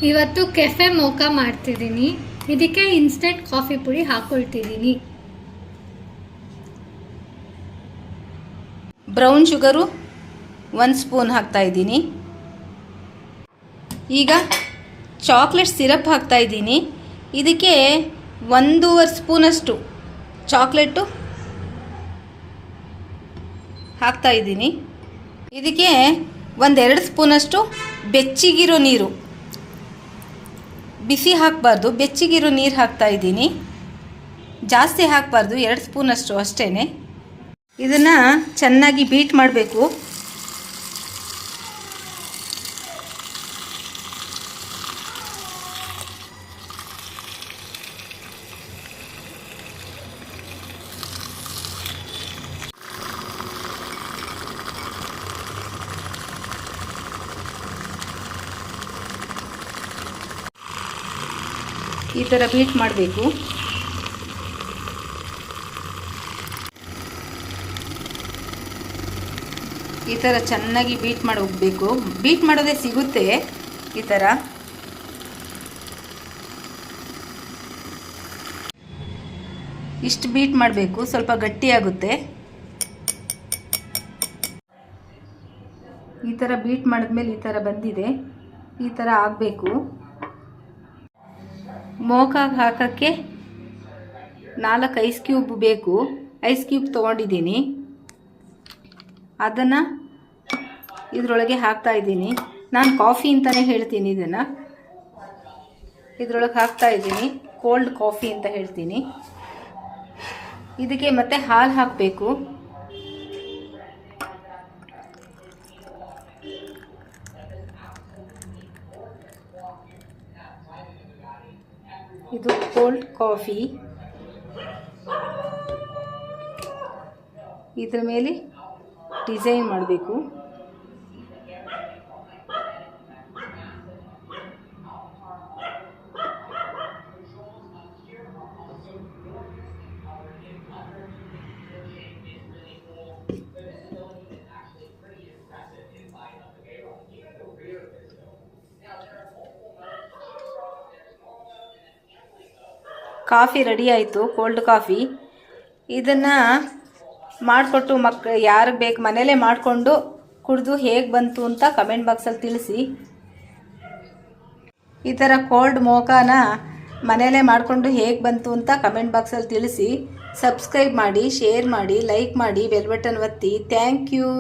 ಇವತ್ತು ಕೆಫೆ ಮೋಕಾ ಮಾಡ್ತಿದ್ದೀನಿ. ಇದಕ್ಕೆ ಇನ್ಸ್ಟೆಂಟ್ ಕಾಫಿ ಪುಡಿ ಹಾಕೊಳ್ತಿದ್ದೀನಿ. ಬ್ರೌನ್ ಶುಗರು 1 ಸ್ಪೂನ್ ಹಾಕ್ತಾ ಇದ್ದೀನಿ. ಈಗ ಚಾಕ್ಲೇಟ್ ಸಿರಪ್ ಹಾಕ್ತಾ ಇದ್ದೀನಿ. ಇದಕ್ಕೆ 1.5 ಸ್ಪೂನಷ್ಟು ಚಾಕ್ಲೇಟು ಹಾಕ್ತಾ ಇದ್ದೀನಿ. ಇದಕ್ಕೆ 1-2 ಸ್ಪೂನಷ್ಟು ಬೆಚ್ಚಗಿರೋ ನೀರು, ಬಿಸಿ ಹಾಕಬಾರ್ದು, ಬೆಚ್ಚಗಿರೋ ನೀರು ಹಾಕ್ತಾ ಇದ್ದೀನಿ. ಜಾಸ್ತಿ ಹಾಕಬಾರ್ದು, 2 ಸ್ಪೂನಷ್ಟು ಅಷ್ಟೇ. ಇದನ್ನು ಚೆನ್ನಾಗಿ ಬೀಟ್ ಮಾಡಬೇಕು. ಈ ಥರ ಬೀಟ್ ಮಾಡಬೇಕು. ಈ ಥರ ಚೆನ್ನಾಗಿ ಬೀಟ್ ಮಾಡಿ ಹೋಗಬೇಕು. ಬೀಟ್ ಮಾಡೋದೇ ಸಿಗುತ್ತೆ ಈ ಥರ. ಇಷ್ಟು ಬೀಟ್ ಮಾಡಬೇಕು, ಸ್ವಲ್ಪ ಗಟ್ಟಿಯಾಗುತ್ತೆ. ಈ ಥರ ಬೀಟ್ ಮಾಡಿದ್ಮೇಲೆ ಈ ಥರ ಬಂದಿದೆ. ಈ ಥರ ಆಗಬೇಕು. ಮೋಕಾಗೆ ಹಾಕೋಕ್ಕೆ 4 ಐಸ್ ಕ್ಯೂಬ್ ಬೇಕು. ಐಸ್ ಕ್ಯೂಬ್ ತೊಗೊಂಡಿದ್ದೀನಿ, ಅದನ್ನು ಇದರೊಳಗೆ ಹಾಕ್ತಾ ಇದ್ದೀನಿ. ನಾನು ಕಾಫಿ ಅಂತಲೇ ಹೇಳ್ತೀನಿ, ಇದನ್ನು ಇದರೊಳಗೆ ಹಾಕ್ತಾ ಇದ್ದೀನಿ. ಕೋಲ್ಡ್ ಕಾಫಿ ಅಂತ ಹೇಳ್ತೀನಿ. ಇದಕ್ಕೆ ಮತ್ತೆ ಹಾಲು ಹಾಕಬೇಕು. ಇದು ಕೋಲ್ಡ್ ಕಾಫಿ. ಇದರ ಮೇಲೆ ಡಿಸೈನ್ ಮಾಡಬೇಕು. ಕಾಫಿ ರೆಡಿ ಆಯಿತು, ಕೋಲ್ಡ್ ಕಾಫಿ. ಇದನ್ನು ಮಾಡಿಕೊಟ್ಟು ಯಾರಿಗೆ ಬೇಕು ಮನೇಲೇ ಮಾಡಿಕೊಂಡು ಕುಡಿದು ಹೇಗೆ ಬಂತು ಅಂತ ಕಮೆಂಟ್ ಬಾಕ್ಸಲ್ಲಿ ತಿಳಿಸಿ. ಈ ಥರ ಕೋಲ್ಡ್ ಮೋಕಾನ ಮನೇಲೇ ಮಾಡಿಕೊಂಡು ಹೇಗೆ ಬಂತು ಅಂತ ಕಮೆಂಟ್ ಬಾಕ್ಸಲ್ಲಿ ತಿಳಿಸಿ. ಸಬ್ಸ್ಕ್ರೈಬ್ ಮಾಡಿ, ಶೇರ್ ಮಾಡಿ, ಲೈಕ್ ಮಾಡಿ, ಬೆಲ್ ಬಟನ್ ಒತ್ತಿ. Thank you.